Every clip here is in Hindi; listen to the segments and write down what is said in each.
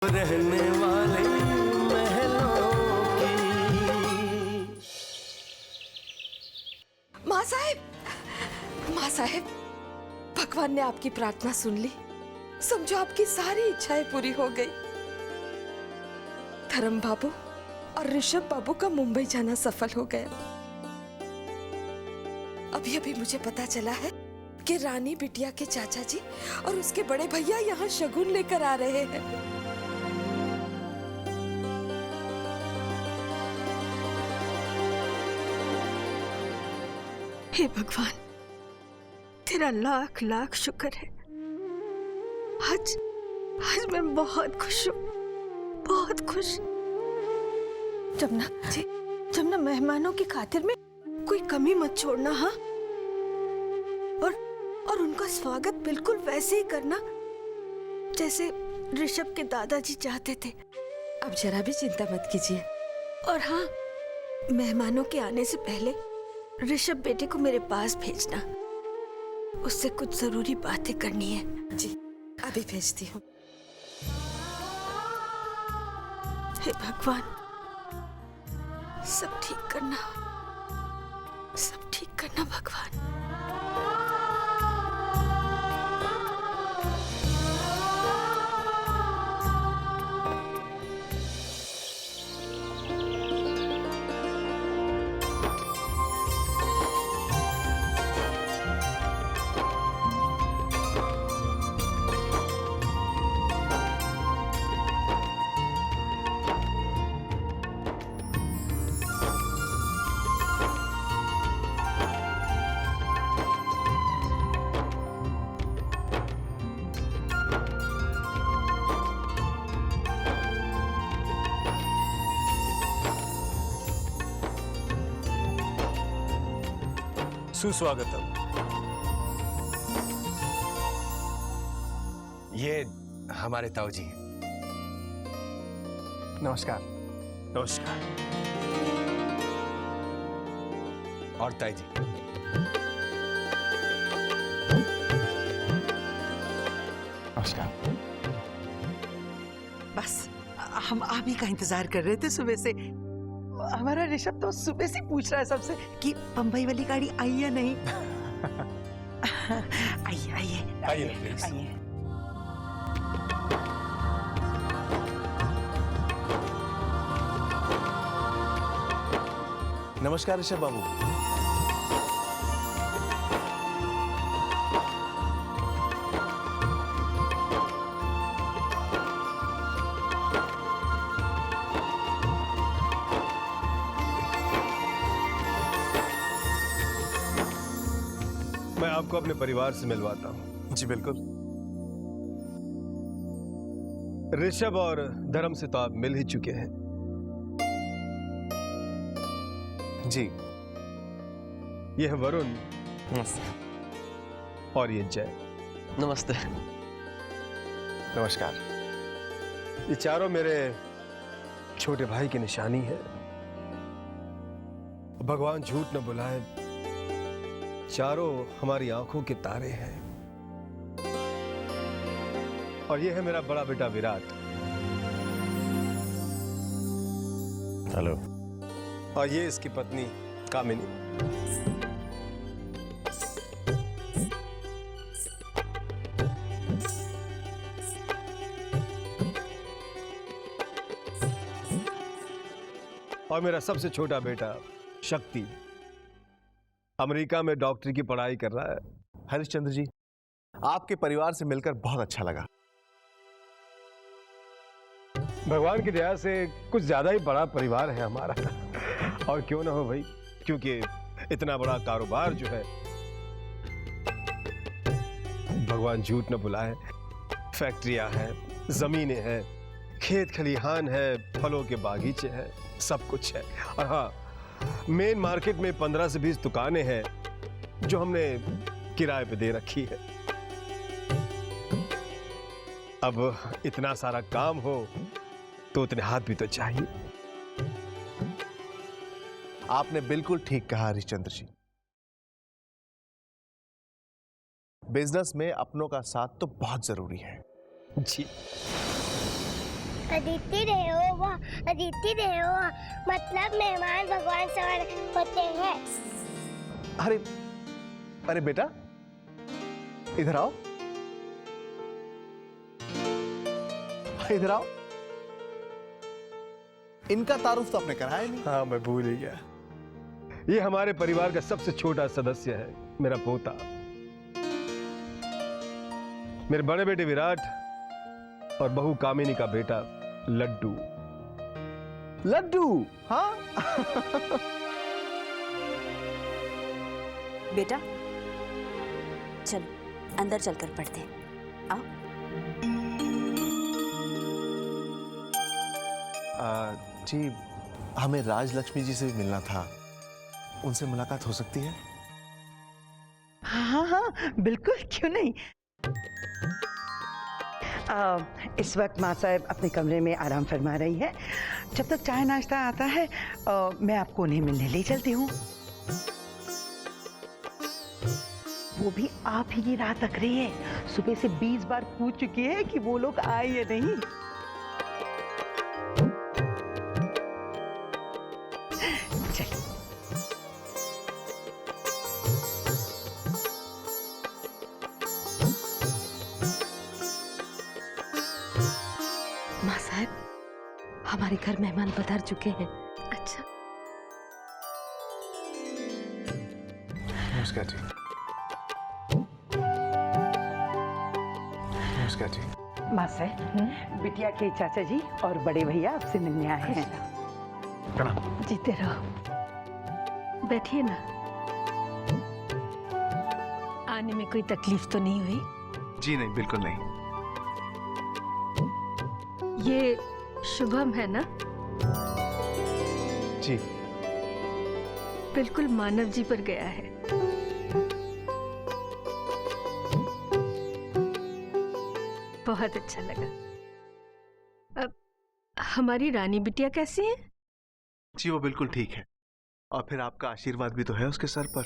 रहने वाले महलों की। माँ साहेब, भगवान ने आपकी प्रार्थना सुन ली। समझो आपकी सारी इच्छाएं पूरी हो गई। धर्म बाबू और ऋषभ बाबू का मुंबई जाना सफल हो गया। अभी अभी मुझे पता चला है कि रानी बिटिया के चाचा जी और उसके बड़े भैया यहाँ शगुन लेकर आ रहे हैं। हे भगवान, तेरा लाख लाख शुक्र है। आज मैं बहुत खुश हूँ, बहुत खुश। जमुना मेहमानों की खातिर में कोई कमी मत छोड़ना, हाँ? और उनका स्वागत बिल्कुल वैसे ही करना जैसे ऋषभ के दादाजी चाहते थे। अब जरा भी चिंता मत कीजिए। और हाँ, मेहमानों के आने से पहले ऋषभ बेटे को मेरे पास भेजना। उससे कुछ जरूरी बातें करनी है। जी, अभी भेजती हूँ। हे भगवान, सब ठीक करना, सब ठीक करना भगवान। सुस्वागतम। ये हमारे ताऊ जी हैं। नमस्कार। नमस्कार। और ताई जी। नमस्कार। बस हम आप ही का इंतजार कर रहे थे सुबह से। हमारा ऋषभ तो सुबह से पूछ रहा है सबसे कि बम्बई वाली गाड़ी आई या नहीं। आइए आइए आइए प्लीज। आइए। नमस्कार ऋषभ बाबू। मैं आपको अपने परिवार से मिलवाता हूँ। जी बिल्कुल। ऋषभ और धर्म से तो आप मिल ही चुके हैं। जी। ये है वरुण नमस्ते। और ये जय। नमस्ते। नमस्कार। ये चारों मेरे छोटे भाई की निशानी है। भगवान झूठ न बुलाए, चारों हमारी आंखों के तारे हैं। और ये है मेरा बड़ा बेटा विराट। हेलो। और ये इसकी पत्नी कामिनी। और मेरा सबसे छोटा बेटा शक्ति अमेरिका में डॉक्टरी की पढ़ाई कर रहा है। हरिश्चंद्र जी, आपके परिवार से मिलकर बहुत अच्छा लगा। भगवान की दया से कुछ ज्यादा ही बड़ा परिवार है हमारा। और क्यों ना हो भाई, क्योंकि इतना बड़ा कारोबार जो है, भगवान झूठ न बुलाए, फैक्ट्रियां हैं, जमीनें हैं, खेत खलिहान है, फलों के बागीचे हैं, सब कुछ है। और हाँ, मेन मार्केट में 15 से 20 दुकानें हैं जो हमने किराए पे दे रखी है। अब इतना सारा काम हो तो उतने हाथ भी तो चाहिए। आपने बिल्कुल ठीक कहा हरिश्चंद्र जी। बिजनेस में अपनों का साथ तो बहुत जरूरी है। जी। अदिति देवो भव, अदिति देवो भव, मतलब मेहमान भगवान सवार होते हैं। अरे अरे बेटा, इधर आओ, इधर आओ। इनका तारुफ तो आपने कराया नहीं। हाँ, मैं भूल ही गया। ये हमारे परिवार का सबसे छोटा सदस्य है, मेरा पोता। मेरे बड़े बेटे विराट और बहू कामिनी का बेटा लड्डू। लड्डू, हाँ। बेटा चल अंदर चलकर पढ़ते हैं। आओ। जी, हमें राजलक्ष्मी जी से भी मिलना था, उनसे मुलाकात हो सकती है? हाँ हाँ बिल्कुल, क्यों नहीं। इस वक्त माँ साहब अपने कमरे में आराम फरमा रही है। जब तक चाय नाश्ता आता है मैं आपको उन्हें मिलने ले चलती हूँ। वो भी आप ही की राह तक रही है। सुबह से 20 बार पूछ चुकी है कि वो लोग आए या नहीं। चलिए। माँ साहब, हमारे घर मेहमान पधार चुके हैं। अच्छा, नमस्कार जी। नमस्कार जी। माँ साहब, बिटिया के चाचा जी और बड़े भैया आपसे मिलने आए हैं। प्रणाम। जीते रहो। बैठिए ना। आने में कोई तकलीफ तो नहीं हुई? जी नहीं, बिल्कुल नहीं। ये शुभम है ना? जी। बिल्कुल मानव जी पर गया है। बहुत अच्छा लगा। अब हमारी रानी बिटिया कैसी है? जी वो बिल्कुल ठीक है, और फिर आपका आशीर्वाद भी तो है उसके सर पर।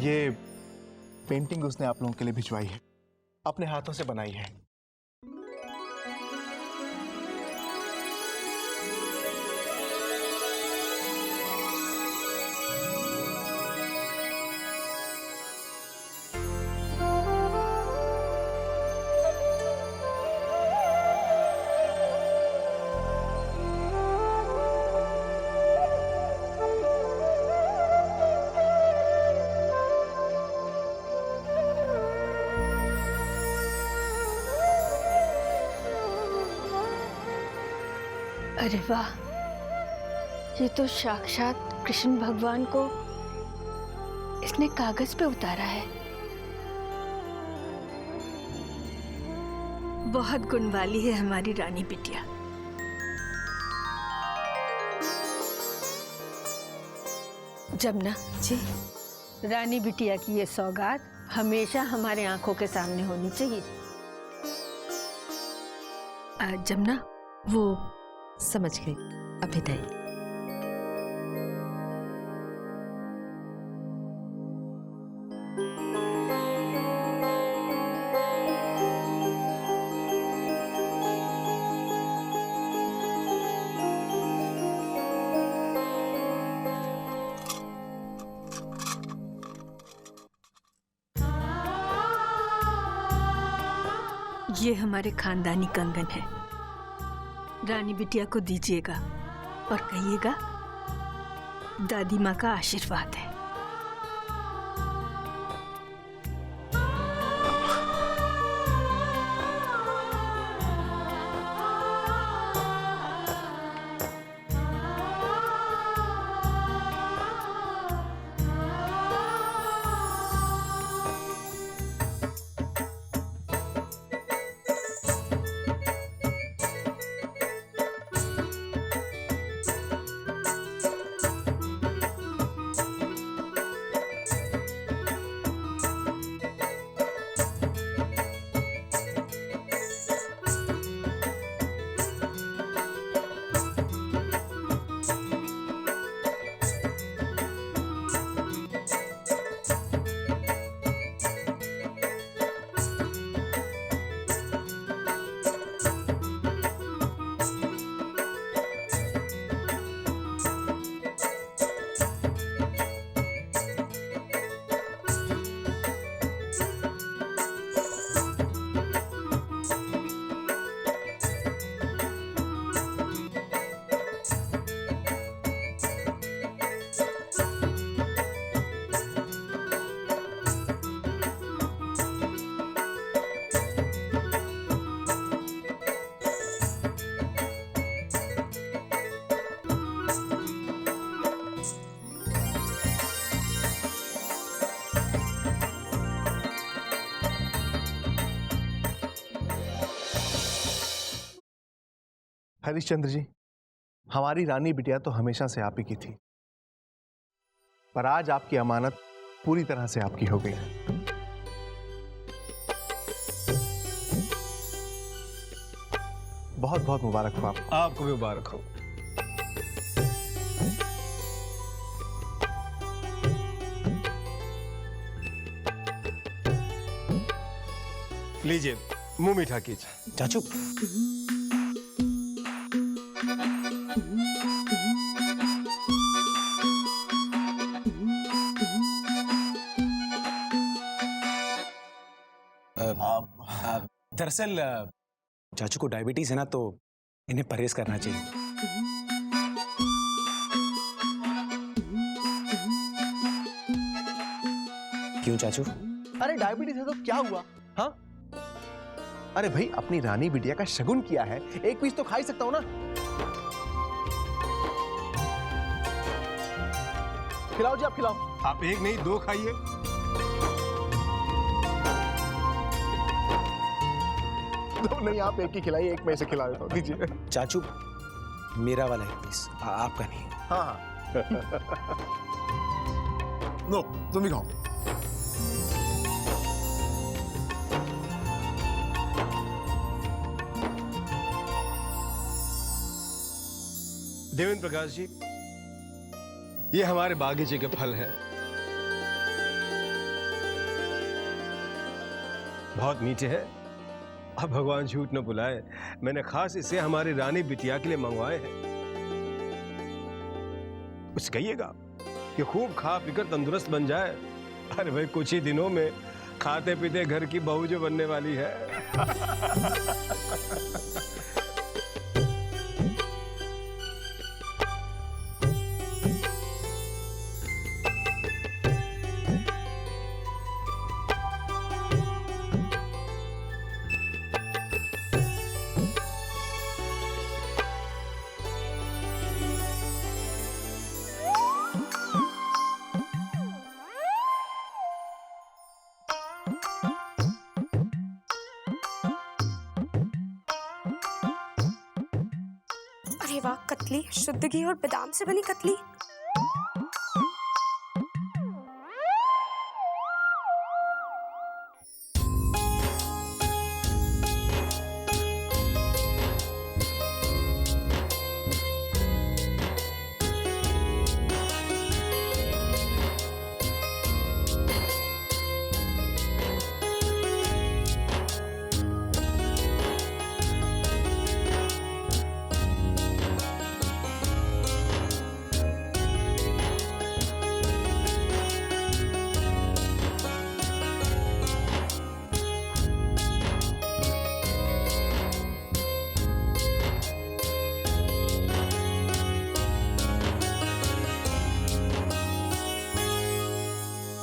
ये पेंटिंग उसने आप लोगों के लिए भिजवाई है, अपने हाथों से बनाई है। अरे वाह, ये तो साक्षात कृष्ण भगवान को इसने कागज पे उतारा है। बहुत गुण वाली है हमारी रानी बिटिया। जमुना जी, रानी बिटिया की ये सौगात हमेशा हमारे आंखों के सामने होनी चाहिए। जमुना, वो समझ गई, अभी नहीं। ये हमारे खानदानी कंगन है, रानी बिटिया को दीजिएगा और कहिएगा दादी माँ का आशीर्वाद है। हरिश्चंद्र जी, हमारी रानी बिटिया तो हमेशा से आप ही की थी, पर आज आपकी अमानत पूरी तरह से आपकी हो गई है। बहुत बहुत मुबारक हो आपको। आपको भी मुबारक हो। लीजिए, मुंह मीठा कीजिए। चाचू, दरअसल चाचू को डायबिटीज है ना, तो इन्हें परहेज करना चाहिए। क्यों चाचू? अरे डायबिटीज है तो क्या हुआ? हाँ, अरे भाई, अपनी रानी बिटिया का शगुन किया है, एक पीस तो खा ही सकता हूं ना। खिलाओ जी, आप खिलाओ। आप एक नहीं 2 खाइए। दो नहीं, आप एक ही खिलाइए, एक मैं इसे खिला देता हूँ। दीजिए। चाचू, मेरा वाला एक पीस, आपका नहीं। हाँ हाँ। लो, तुम भी खाओ। देवेंद्र प्रकाश जी, ये हमारे बागीचे के फल हैं। बहुत मीठे हैं। अब भगवान झूठ न बुलाए, मैंने खास इसे हमारी रानी बिटिया के लिए मंगवाए हैं। कुछ कहिएगा कि खूब खा पीकर तंदुरुस्त बन जाए। अरे भाई, कुछ ही दिनों में खाते पीते घर की बहू जो बनने वाली है। अरे वाह, कतली, शुद्ध घी और बादाम से बनी कतली।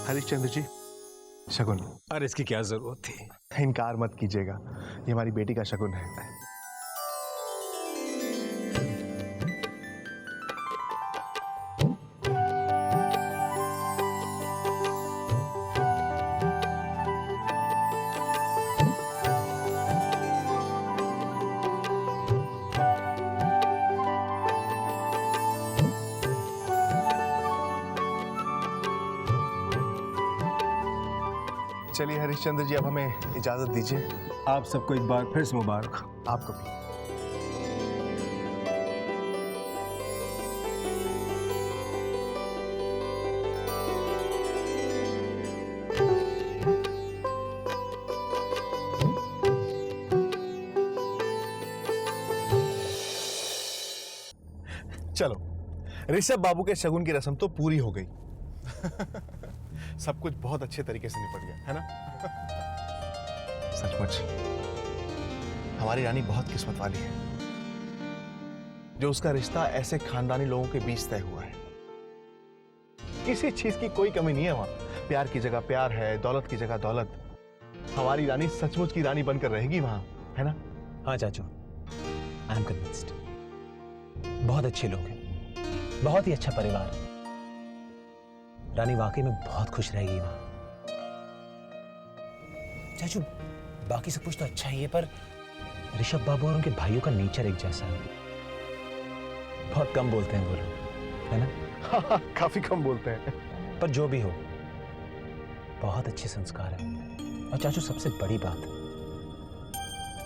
हरिश्चंद्र जी, शगुन। अरे इसकी क्या जरूरत थी? इनकार मत कीजिएगा, ये हमारी बेटी का शगुन है। चलिए हरिश्चंद्र जी, अब हमें इजाजत दीजिए। आप सबको एक बार फिर से मुबारक। आपको भी। चलो, ऋषभ बाबू के शगुन की रस्म तो पूरी हो गई। सब कुछ बहुत अच्छे तरीके से निपट गया, है ना? सचमुच हमारी रानी बहुत किस्मत वाली है जो उसका रिश्ता ऐसे खानदानी लोगों के बीच तय हुआ है। किसी चीज की कोई कमी नहीं है वहां। प्यार की जगह प्यार है, दौलत की जगह दौलत। हमारी रानी सचमुच की रानी बनकर रहेगी वहां, है ना? हाँ चाचू, आई एम कन्विंस्ड। बहुत अच्छे लोग हैं, बहुत ही अच्छा परिवार। रानी वाकई में बहुत खुश रहेगी वहां। चाचू, बाकी सब कुछ तो अच्छा ही है, पर ऋषभ बाबू और उनके भाइयों का नेचर एक जैसा है। बहुत कम बोलते हैं वो लोग, है ना? हाँ, काफी कम बोलते हैं। पर जो भी हो, बहुत अच्छे संस्कार है उनमें। और चाचू, सबसे बड़ी बात,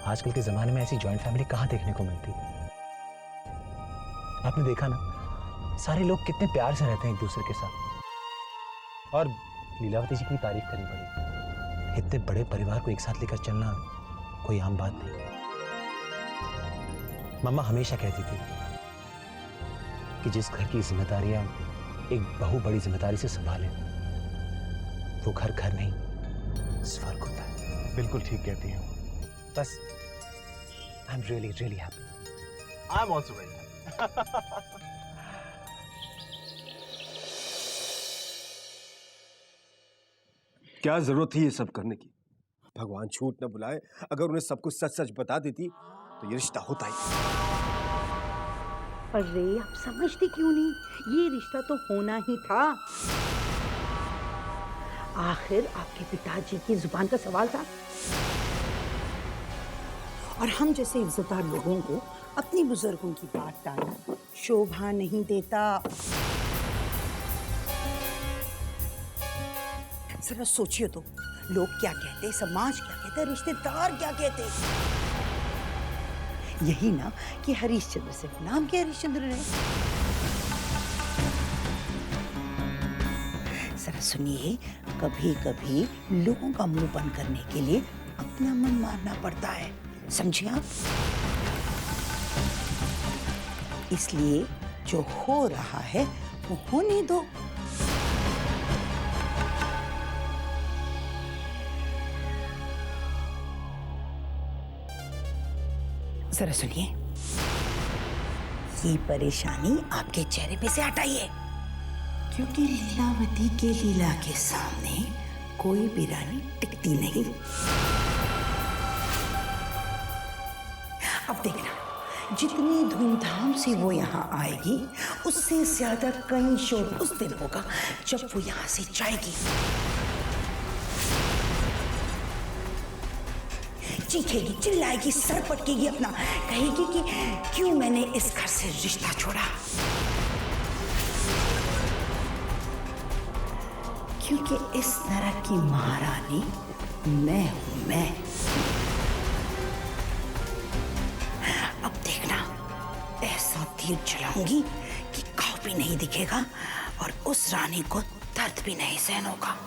आजकल के जमाने में ऐसी जॉइंट फैमिली कहाँ देखने को मिलती है? आपने देखा ना, सारे लोग कितने प्यार से रहते हैं एक दूसरे के साथ। और लीलावती जी की तारीफ करनी पड़ी। इतने बड़े परिवार को एक साथ लेकर चलना कोई आम बात नहीं। मम्मा हमेशा कहती थी कि जिस घर की जिम्मेदारियां एक बहू बड़ी जिम्मेदारी से संभाले, वो घर घर नहीं, स्वर्ग होता है। बिल्कुल ठीक कहती हैं। बस I am really really happy. I am also very happy. क्या जरूरत थी ये सब करने की? भगवान झूठ न बुलाए, अगर उन्हें सब कुछ सच सच बता देती तो ये रिश्ता होता ही। अरे आप समझते क्यों नहीं? ये रिश्ता तो होना ही था। आखिर आपके पिताजी की जुबान का सवाल था, और हम जैसे इज्जतदार लोगों को अपनी बुजुर्गों की बात टालना शोभा नहीं देता। जरा सोचिए तो, लोग क्या कहते, समाज क्या कहते, रिश्तेदार क्या कहते। यही ना कि हरिश्चंद्र सिर्फ नाम के हरिश्चंद्र रहे। जरा सुनिए, कभी कभी लोगों का मुंह बंद करने के लिए अपना मन मारना पड़ता है, समझे आप? इसलिए जो हो रहा है वो होने दो। जरा सुनिए, ये परेशानी आपके चेहरे पे से हटाइए, क्योंकि लीलावती के लीला के सामने कोई भी रानी टिकती नहीं। अब देखना, जितनी धूमधाम से वो यहाँ आएगी, उससे ज्यादा कहीं शोर उस दिन होगा जब वो यहाँ से जाएगी। चीखेगी, चिल्लाएगी, सर पटकेगी अपना, कहेगी कि क्यों मैंने इस घर से रिश्ता छोड़ा, क्योंकि इस नरक की महारानी मैं हूं, मैं। अब देखना, ऐसा तीर चलाऊंगी कि घाव भी नहीं दिखेगा और उस रानी को दर्द भी नहीं सहन होगा।